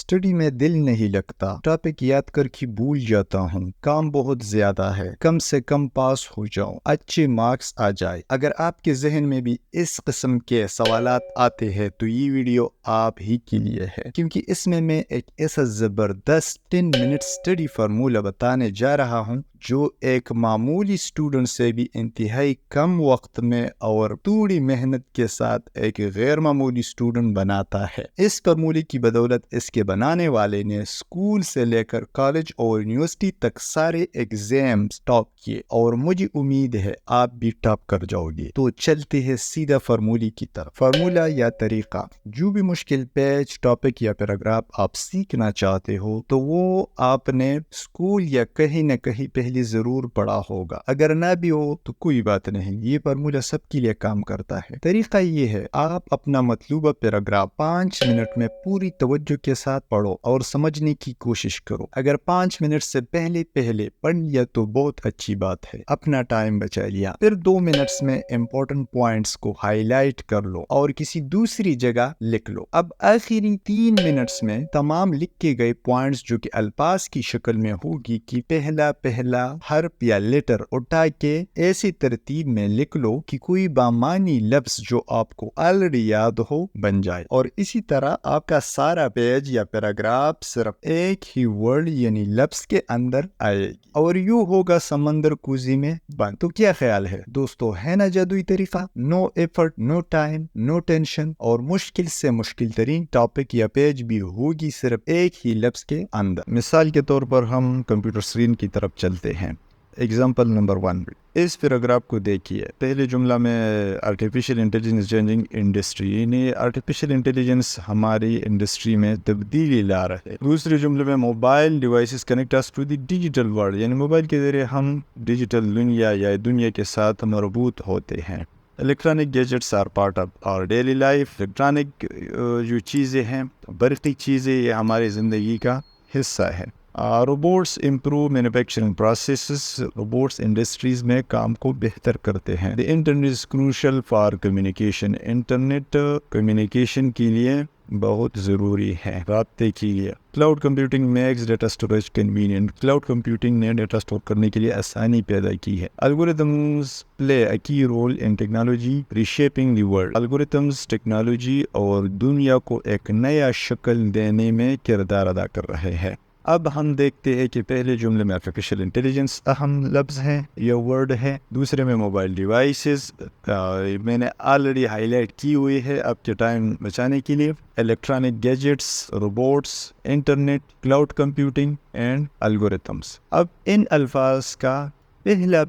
Study میں دل نہیں لگتا، ٹاپک یاد کر کے بھول جاتا ہوں، کام بہت زیادہ ہے، کم سے کم پاس ہو جاؤں، اچھے مارکس آ جائے۔ اگر آپ کے ذہن میں بھی اس قسم کے سوالات آتے ہیں تو یہ ویڈیو آپ ہی کے لیے ہے، کیونکہ اس میں ایک ایسا زبردست 10 منٹ اسٹڈی فارمولا بتانے جا رہا ہوں جو ایک معمولی اسٹوڈنٹ سے بھی انتہائی کم وقت میں اور تھوڑی محنت کے ساتھ ایک غیر معمولی اسٹوڈنٹ بناتا ہے۔ اس فارمولے کی بدولت اس کے بنانے والے نے اسکول سے لے کر کالج اور یونیورسٹی تک سارے ایگزامز ٹاپ کیے، اور مجھے امید ہے آپ بھی ٹاپ کر جاؤ گے۔ تو چلتے ہیں سیدھا فارمولے کی طرف۔ فارمولا یا طریقہ: جو بھی مشکل پیج، ٹاپک یا پیراگراف آپ سیکھنا چاہتے ہو تو وہ آپ نے اسکول یا کہیں نہ کہیں پہلے ضرور پڑھا ہوگا۔ اگر نہ بھی ہو تو کوئی بات نہیں، یہ فارمولا سب کے لیے کام کرتا ہے۔ طریقہ یہ ہے، آپ اپنا مطلوبہ پیراگراف 5 منٹ میں پوری توجہ کے ساتھ پڑھو اور سمجھنے کی کوشش کرو۔ اگر 5 منٹ سے پہلے پڑھ لیا تو بہت اچھی بات ہے، اپنا ٹائم بچا لیا۔ پھر 2 منٹس میں امپورٹنٹ پوائنٹس کو ہائی لائٹ کر لو اور کسی دوسری جگہ لکھ لو۔ اب آخری 3 منٹس میں تمام لکھے گئے پوائنٹس جو کہ الفاظ کی شکل میں ہوگی کہ پہلا حرف یا لیٹر اٹھا کے ایسی ترتیب میں لکھ لو کہ کوئی بامعنی لفظ جو آپ کو آلریڈی یاد ہو بن جائے، اور اسی طرح آپ کا سارا پیج یا پیراگراف صرف ایک ہی ورڈ یعنی لفظ کے اندر آئے گی، اور یوں ہوگا سمندر کوزی میں بند۔ تو کیا خیال ہے دوستو، ہے نا جادوئی طریقہ؟ نو ایفرٹ، نو ٹائم، نو ٹینشن، اور مشکل سے مشکل ترین ٹاپک یا پیج بھی ہوگی صرف ایک ہی لفظ کے اندر۔ مثال کے طور پر ہم کمپیوٹر اسکرین کی طرف چلتے ہیں۔ ایگزامپل نمبر 1، اس پیراگراف کو دیکھیے۔ پہلے جملہ میں آرٹیفیشل انٹیلیجنس چینجنگ انڈسٹری، یعنی آرٹیفیشل انٹیلیجنس ہماری انڈسٹری میں تبدیلی لا رہے۔ دوسرے جملے میں mobile devices connect us to the digital world, یعنی موبائل کے ذریعے ہم ڈیجیٹل دنیا یا دنیا کے ساتھ مربوط ہوتے ہیں۔ Electronic gadgets are part of our daily life, electronic جو چیزیں ہیں، برقی چیزیں، یہ ہماری زندگی کا حصہ ہے۔ Robots improve manufacturing processes, robots industries میں کام کو بہتر کرتے ہیں۔ The internet is crucial for communication, internet communication کے لیے بہت ضروری ہے، رابطے کے لیے۔ Cloud computing makes data storage convenient, cloud computing نے ڈیٹا اسٹور کرنے کے لیے آسانی پیدا کی ہے۔ الگوریتمز play a key role in technology reshaping the world, algorithms technology اور دنیا کو ایک نیا شکل دینے میں کردار ادا کر رہے ہیں۔ اب ہم دیکھتے ہیں کہ پہلے جملے میں آرٹیفیشل انٹیلیجنس اہم لفظ ہے یا ورڈ ہے، دوسرے میں موبائل ڈیوائسز میں نے آلریڈی ہائی لائٹ کی ہوئی ہے آپ کے ٹائم بچانے کے لیے، electronic gadgets, robots, internet, cloud computing and algorithms. اب ان الفاظ کا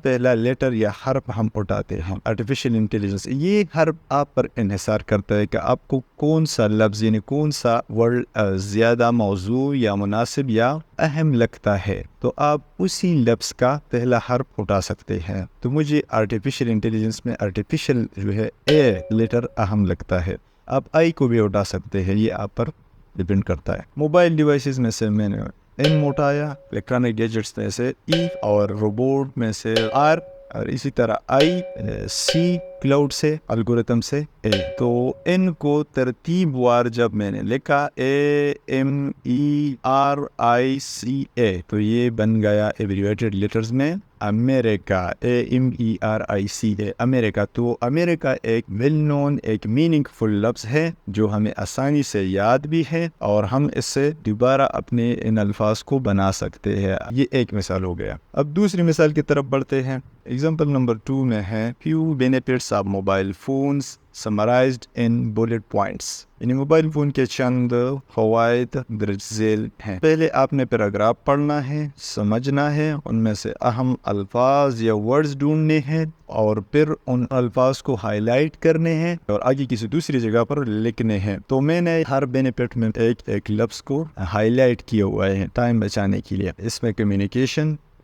پہلا لیٹر یا حرف ہم اٹھاتے ہیں۔ آرٹیفیشل انٹیلیجنس، یہ حرف آپ پر انحصار کرتا ہے کہ آپ کو کون سا لفظ یعنی کون سا ورڈ زیادہ موضوع یا مناسب یا اہم لگتا ہے، تو آپ اسی لفظ کا پہلا حرف اٹھا سکتے ہیں۔ تو مجھے آرٹیفیشل انٹیلیجنس میں آرٹیفیشل جو ہے اے لیٹر اہم لگتا ہے، آپ آئی کو بھی اٹھا سکتے ہیں، یہ آپ پر ڈیپینڈ کرتا ہے۔ موبائل ڈیوائسز میں سے میں نے ایم اٹھایا، الیکٹرانک گیجٹس میں سے ای، اور روبوٹ میں سے آر، اور اسی طرح آئی، سی کلاؤڈ سے، الگوریتم سے اے۔ تو ان کو ترتیب وار جب میں نے لکھا اے ایم ای آر آئی سی اے، تو یہ بن گیا ایبریویٹڈ لیٹرز میں امریکہ، اے ایم ای آر آئی سی اے، امریکہ۔ تو امریکہ ایک ویل نون، ایک میننگ فل لفظ ہے جو ہمیں آسانی سے یاد بھی ہے، اور ہم اس سے دوبارہ اپنے ان الفاظ کو بنا سکتے ہیں۔ یہ ایک مثال ہو گیا۔ اب دوسری مثال کی طرف بڑھتے ہیں۔ ایگزامپل نمبر 2 میں ہے few benefits of mobile phones summarized in bullet points, یعنی موبائل فون کے چند فوائد درج ذیل ہیں۔ پہلے آپ نے پیراگراف پڑھنا ہے، سمجھنا ہے، ان میں سے اہم الفاظ یا ورڈز ڈھونڈنے ہیں، اور پھر ان الفاظ کو ہائی لائٹ کرنے ہیں اور آگے کسی دوسری جگہ پر لکھنے ہیں۔ تو میں نے ہر بینیفٹ میں ایک لفظ کو ہائی لائٹ کیا ہوا ہے ٹائم بچانے کے لیے۔ اس میں communication,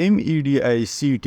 MEDICT,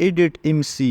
EDIT MC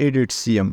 EDIT CM,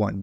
1,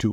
2,